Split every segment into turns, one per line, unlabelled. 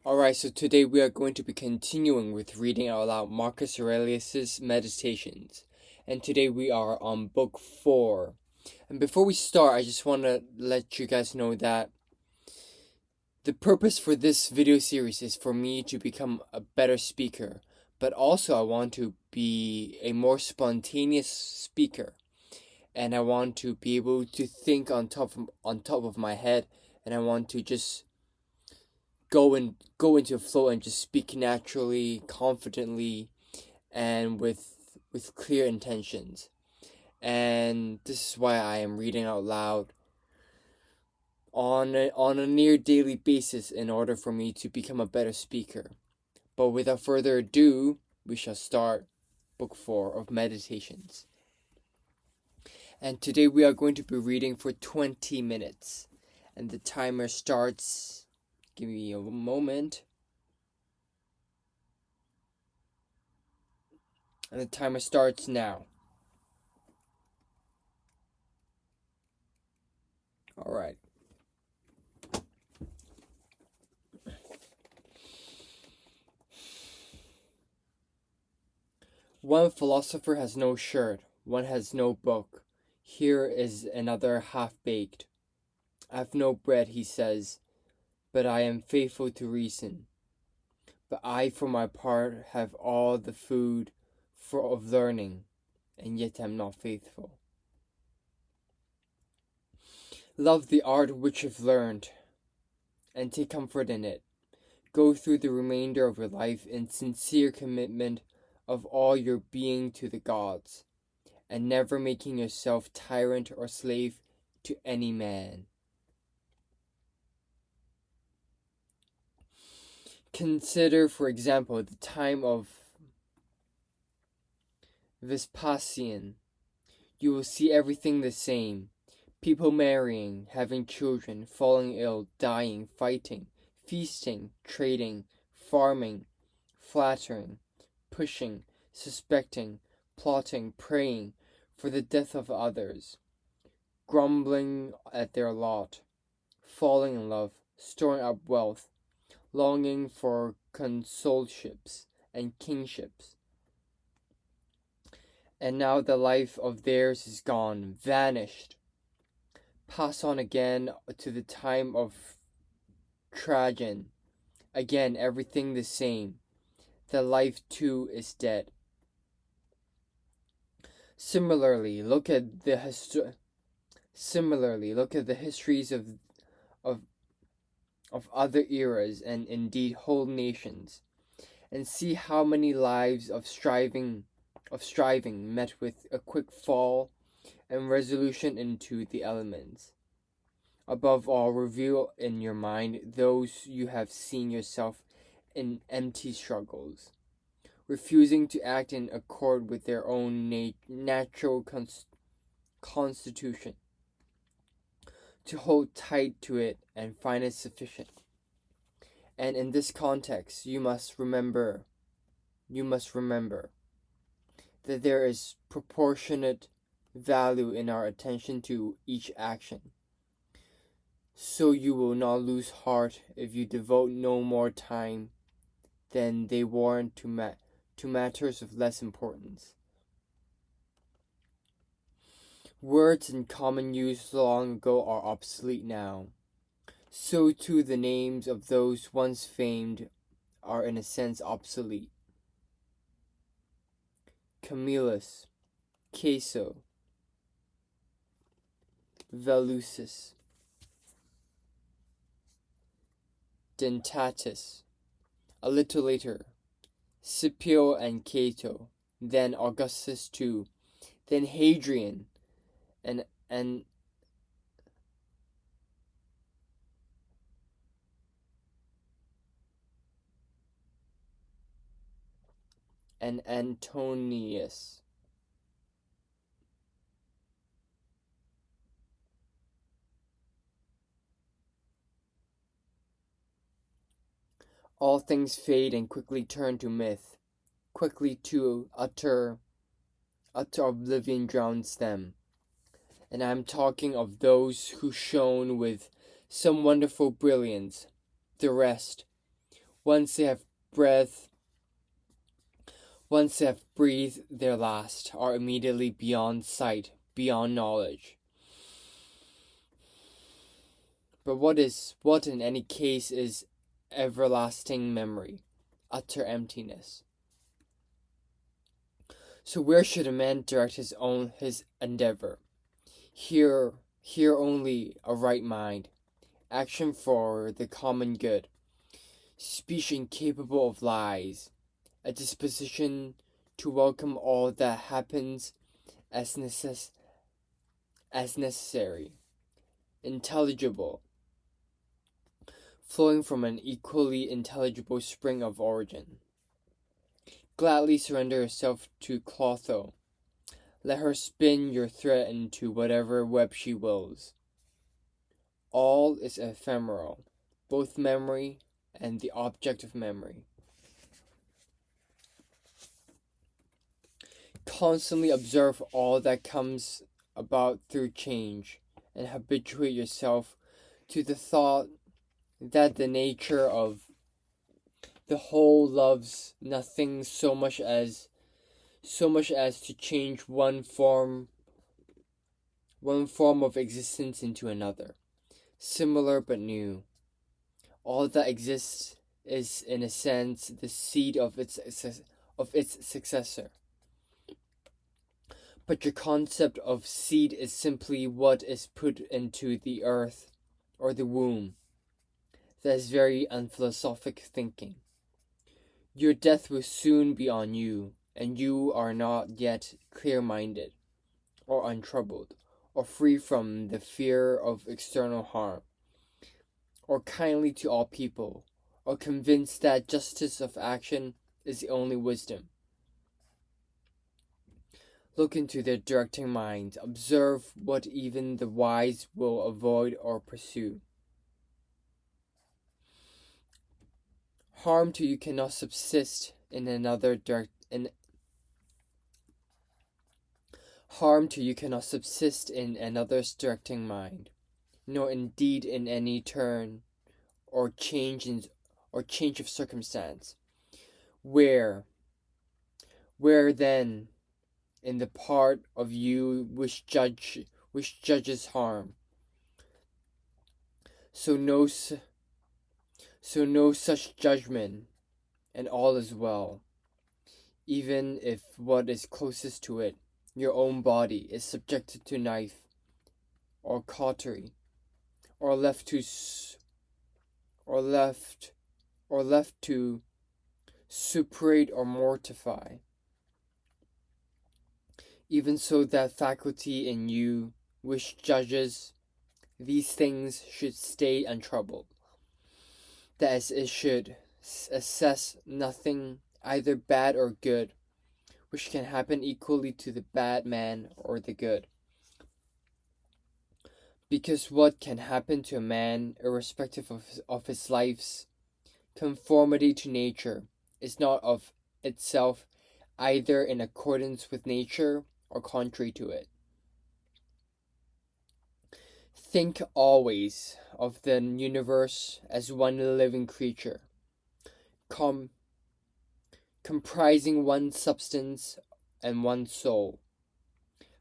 Alright, so today we are going to be continuing with reading out loud Marcus Aurelius' Meditations. And today we are on book 4. And before we start, I just want to let you guys know that the purpose for this video series is for me to become a better speaker. But also I want to be a more spontaneous speaker. And I want to be able to think on top of my head. And I want to just go into a flow and just speak naturally, confidently, and with clear intentions. And this is why I am reading out loud on a near daily basis in order for me to become a better speaker. But without further ado, we shall start book 4 of Meditations. And today we are going to be reading for 20 minutes. And the timer starts. Give me a moment. And the timer starts now. Alright. One philosopher has no shirt, one has no book. Here is another half-baked. I have no bread, he says, but I am faithful to reason. But I, for my part, have all the food of learning, and yet am not faithful. Love the art which you've learned, and take comfort in it. Go through the remainder of your life in sincere commitment of all your being to the gods, and never making yourself tyrant or slave to any man. Consider, for example, the time of Vespasian. You will see everything the same. People marrying, having children, falling ill, dying, fighting, feasting, trading, farming, flattering, pushing, suspecting, plotting, praying for the death of others, grumbling at their lot, falling in love, storing up wealth, longing for consulships and kingships. And now the life of theirs is gone, vanished. Pass on again to the time of Trajan. Again, everything the same. The life too is dead. Similarly, look at the histories of other eras and indeed whole nations, and see how many lives of striving met with a quick fall and resolution into the elements. Above all, reveal in your mind those you have seen yourself in empty struggles, refusing to act in accord with their own natural constitution, to hold tight to it and find it sufficient. And in this context, you must remember that there is proportionate value in our attention to each action. So you will not lose heart if you devote no more time than they warrant to matters of less importance. Words in common use long ago are obsolete now. So too the names of those once famed are in a sense obsolete. Camillus, Caeso, Volusus, Dentatus, a little later, Scipio and Cato, then Augustus too, then Hadrian, and Antonius. All things fade and quickly turn to myth, quickly to utter oblivion drowns them. And I am talking of those who shone with some wonderful brilliance. The rest, Once they have breath, once they have breathed their last, are immediately beyond sight, beyond knowledge. But what in any case is everlasting memory? Utter emptiness. So where should a man direct his endeavor? Here only a right mind, action for the common good, speech incapable of lies, a disposition to welcome all that happens as necessary, intelligible, flowing from an equally intelligible spring of origin. Gladly surrender yourself to Clotho. Let her spin your thread into whatever web she wills. All is ephemeral, both memory and the object of memory. Constantly observe all that comes about through change, and habituate yourself to the thought that the nature of the whole loves nothing so much as to change one form of existence into another, similar but new. All that exists is in a sense the seed of its successor. But your concept of seed is simply what is put into the earth or the womb. That is very unphilosophic thinking. Your death will soon be on you, and you are not yet clear-minded, or untroubled, or free from the fear of external harm, or kindly to all people, or convinced that justice of action is the only wisdom. Look into their directing minds, observe what even the wise will avoid or pursue. Harm to you cannot subsist in another's directing mind, nor indeed in any turn or change of circumstance. Where then in the part of you which judges harm? So no such judgment, and all is well, even if what is closest to it, your own body, is subjected to knife or cautery, or left to suppurate or mortify. Even so, that faculty in you which judges these things should stay untroubled, that as it should assess nothing either bad or good, which can happen equally to the bad man or the good. Because what can happen to a man, irrespective of his life's conformity to nature, is not of itself either in accordance with nature or contrary to it. Think always of the universe as one living creature, comprising one substance and one soul.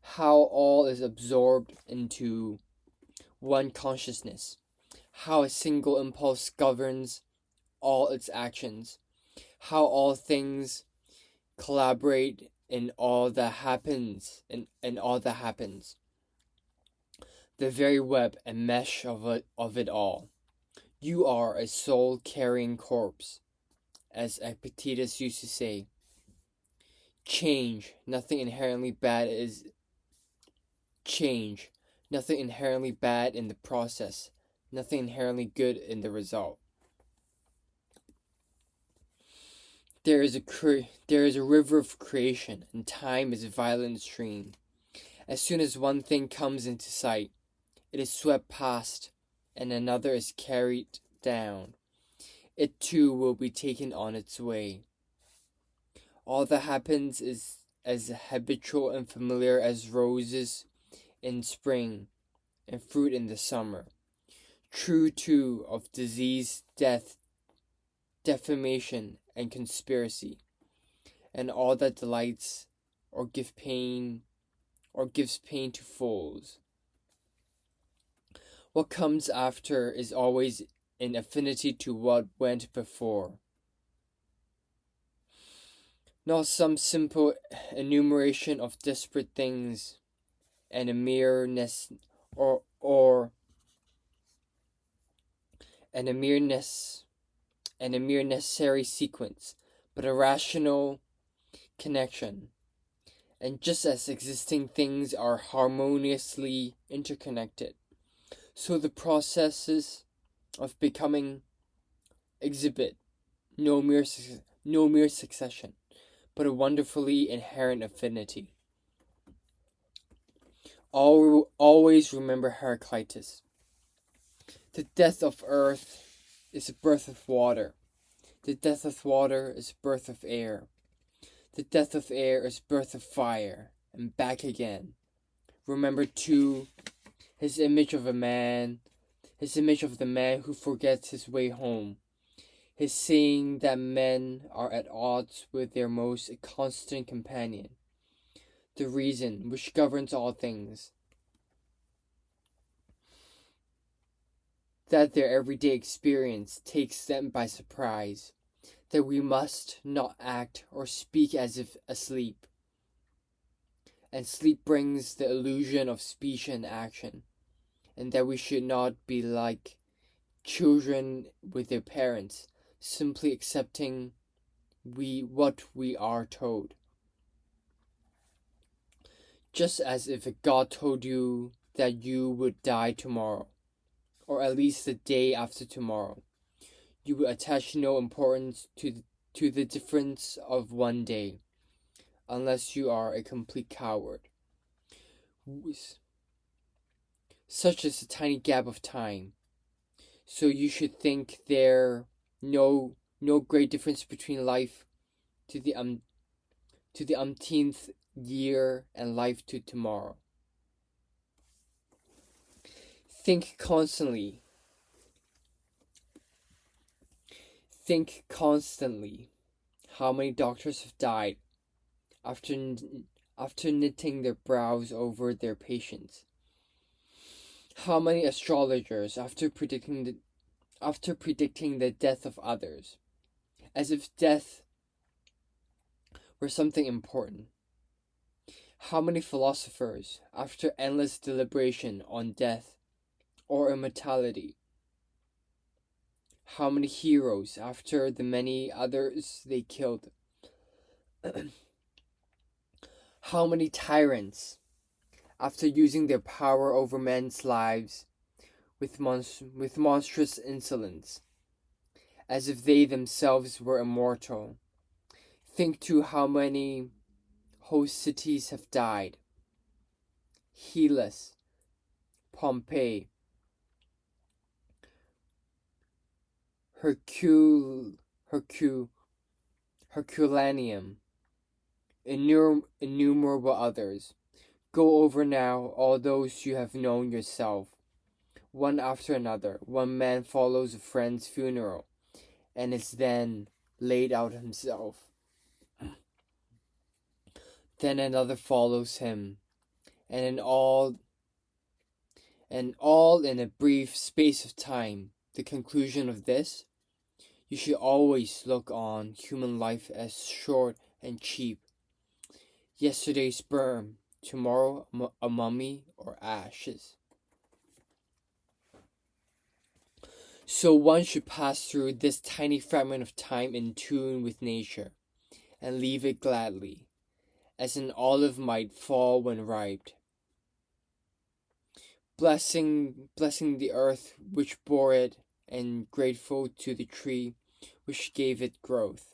How all is absorbed into one consciousness. How a single impulse governs all its actions. How all things collaborate in all that happens. The very web and mesh of it all. You are a soul-carrying corpse, as Epictetus used to say. Change, nothing inherently bad in the process, nothing inherently good in the result. There is a river of creation, and time is a violent stream. As soon as one thing comes into sight, it is swept past, and another is carried down. It too will be taken on its way. All that happens is as habitual and familiar as roses in spring and fruit in the summer. True too of disease, death, defamation, and conspiracy, and all that delights or gives pain to fools. What comes after is always in affinity to what went before. Not some simple enumeration of disparate things and a mere necessary sequence, but a rational connection. And just as existing things are harmoniously interconnected, so the processes of becoming exhibit no mere succession, but a wonderfully inherent affinity. Always remember Heraclitus. The death of earth is the birth of water. The death of water is birth of air. The death of air is birth of fire, and back again. Remember too his image of the man who forgets his way home. His saying that men are at odds with their most constant companion, the reason which governs all things. That their everyday experience takes them by surprise, that we must not act or speak as if asleep. And sleep brings the illusion of speech and action, and that we should not be like children with their parents, simply accepting what we are told. Just as if a god told you that you would die tomorrow, or at least the day after tomorrow, you would attach no importance to the difference of one day, unless you are a complete coward. Such is a tiny gap of time. So you should think there no great difference between life to the umpteenth year and life to tomorrow. Think constantly how many doctors have died after knitting their brows over their patients. How many astrologers after predicting the death of others, as if death were something important. How many philosophers after endless deliberation on death or immortality. How many heroes after the many others they killed. How many tyrants after using their power over men's lives with monstrous insolence, as if they themselves were immortal. Think too how many whole cities have died. Hellas, Pompeii, Herculaneum, innumerable others. Go over now all those you have known yourself. One after another, one man follows a friend's funeral, and is then laid out himself. Then another follows him, and all in a brief space of time. The conclusion of this: you should always look on human life as short and cheap. Yesterday's sperm, tomorrow a mummy or ashes. So one should pass through this tiny fragment of time in tune with nature, and leave it gladly, as an olive might fall when ripe, blessing the earth which bore it, and grateful to the tree which gave it growth.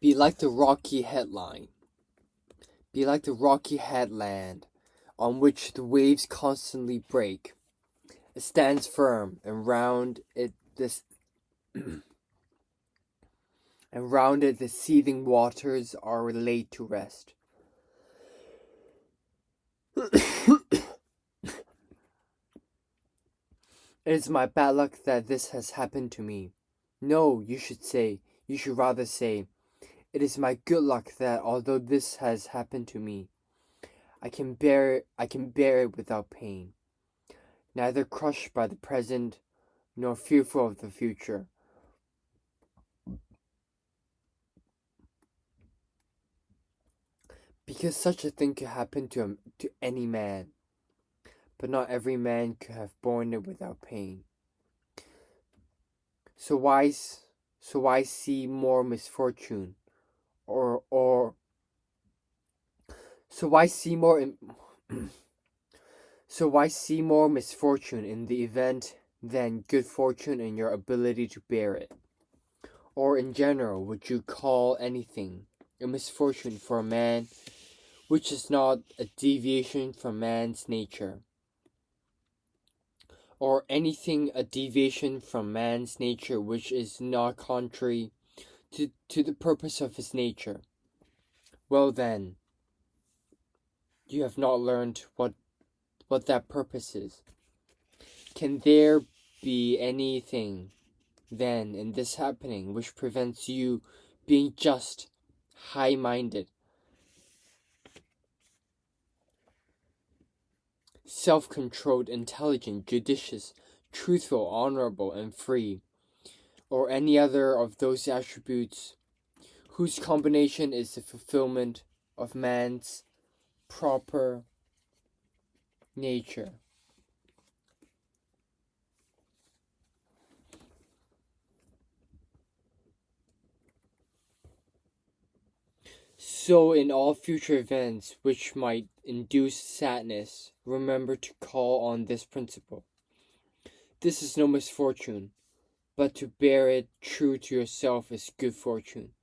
Be like the rocky headline. Be like the rocky headland on which the waves constantly break. It stands firm, and round it the seething waters are laid to rest. It is my bad luck that this has happened to me. No, you should rather say, it is my good luck that although this has happened to me, I can bear it without pain, neither crushed by the present, nor fearful of the future. Because such a thing could happen to any man, but not every man could have borne it without pain. So why see more misfortune, or so why see more so why see more misfortune in the event than good fortune in your ability to bear it? Or in general, would you call anything a misfortune for a man which is not a deviation from man's nature? Or anything a deviation from man's nature which is not contrary to the purpose of his nature? Well then, you have not learned what that purpose is. Can there be anything, then, in this happening which prevents you being just, high-minded, self-controlled, intelligent, judicious, truthful, honorable, and free, or any other of those attributes whose combination is the fulfillment of man's proper nature? So in all future events which might induce sadness, remember to call on this principle. This is no misfortune, but to bear it true to yourself is good fortune.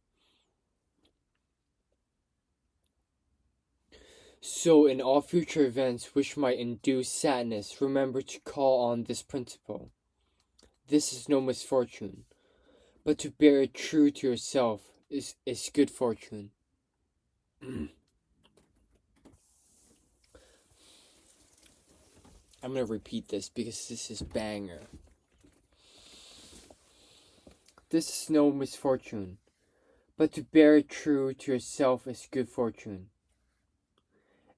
So in all future events which might induce sadness, remember to call on this principle. This is no misfortune, but to bear it true to yourself is good fortune. I'm going to repeat this because this is banger. This is no misfortune, but to bear it true to yourself is good fortune.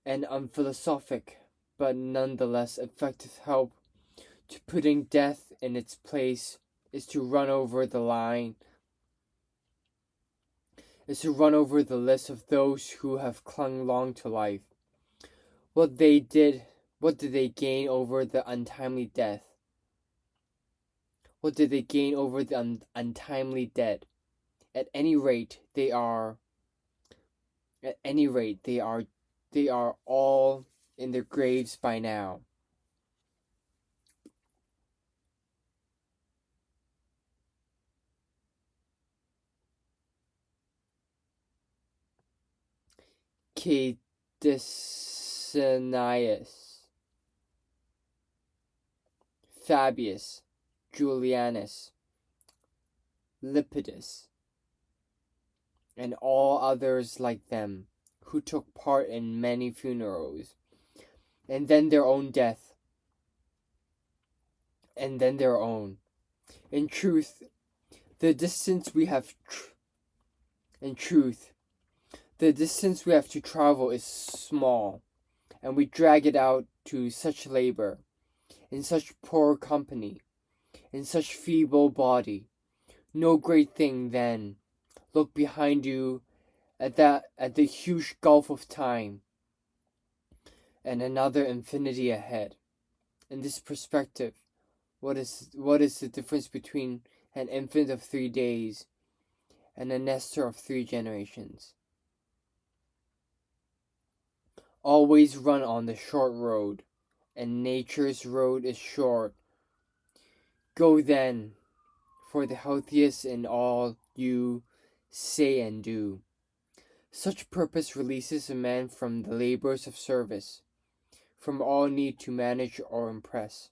An unphilosophic, but nonetheless effective help to putting death in its place is to run over the list of those who have clung long to life. What did they gain over the untimely death? What did they gain over the untimely dead? At any rate, they are all in their graves by now. Cadicianus, Fabius, Julianus, Lepidus, and all others like them, who took part in many funerals, and then their own death, and then their own. In truth, the distance we have to travel is small, and we drag it out to such labor, in such poor company, in such feeble body. No great thing, then. Look behind you at the huge gulf of time, and another infinity ahead. In this perspective, what is the difference between an infant of 3 days and a Nestor of 3 generations? Always run on the short road, and nature's road is short. Go then, for the healthiest in all you say and do. Such purpose releases a man from the labors of service, from all need to manage or impress.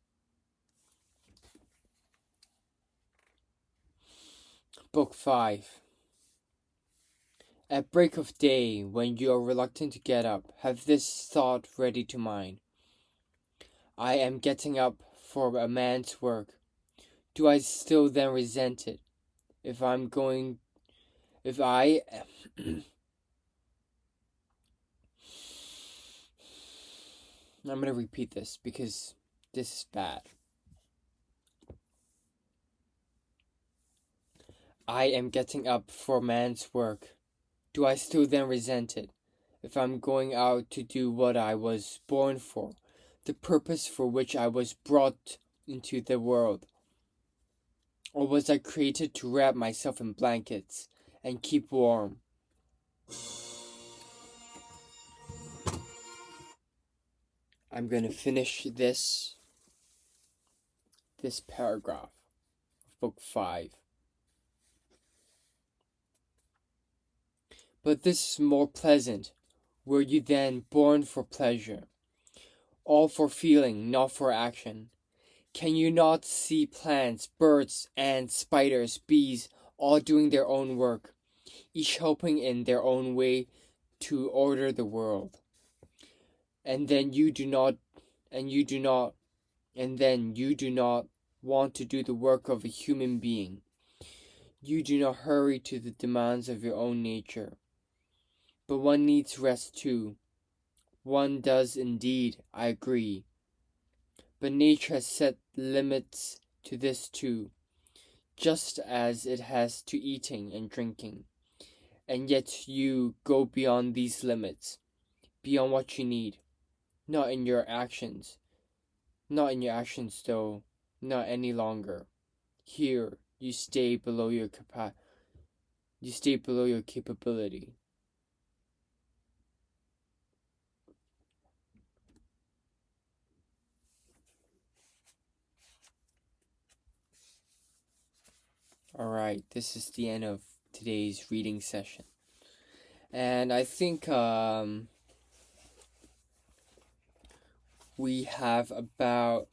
Book 5. At break of day, when you are reluctant to get up, have this thought ready to mind. I am getting up for a man's work. Do I still then resent it? If I I'm going going to repeat this because this is bad. I am getting up for man's work. Do I still then resent it? If I'm going out to do what I was born for, the purpose for which I was brought into the world? Or was I created to wrap myself in blankets and keep warm? I'm going to finish this paragraph of book 5. But this is more pleasant. Were you then born for pleasure? All for feeling, not for action. Can you not see plants, birds, ants, spiders, bees, all doing their own work, each helping in their own way to order the world? And then you do not want to do the work of a human being. You do not hurry to the demands of your own nature. But one needs rest too. One does indeed, I agree. But nature has set limits to this too, just as it has to eating and drinking. And yet you go beyond these limits, beyond what you need. Not in your actions though, not any longer. Here you stay below your capability. Alright, this is the end of today's reading session. And I think we have about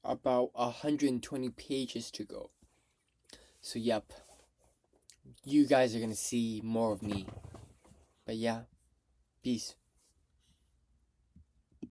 about 120 pages to go. So yep, you guys are gonna see more of me. But yeah, peace.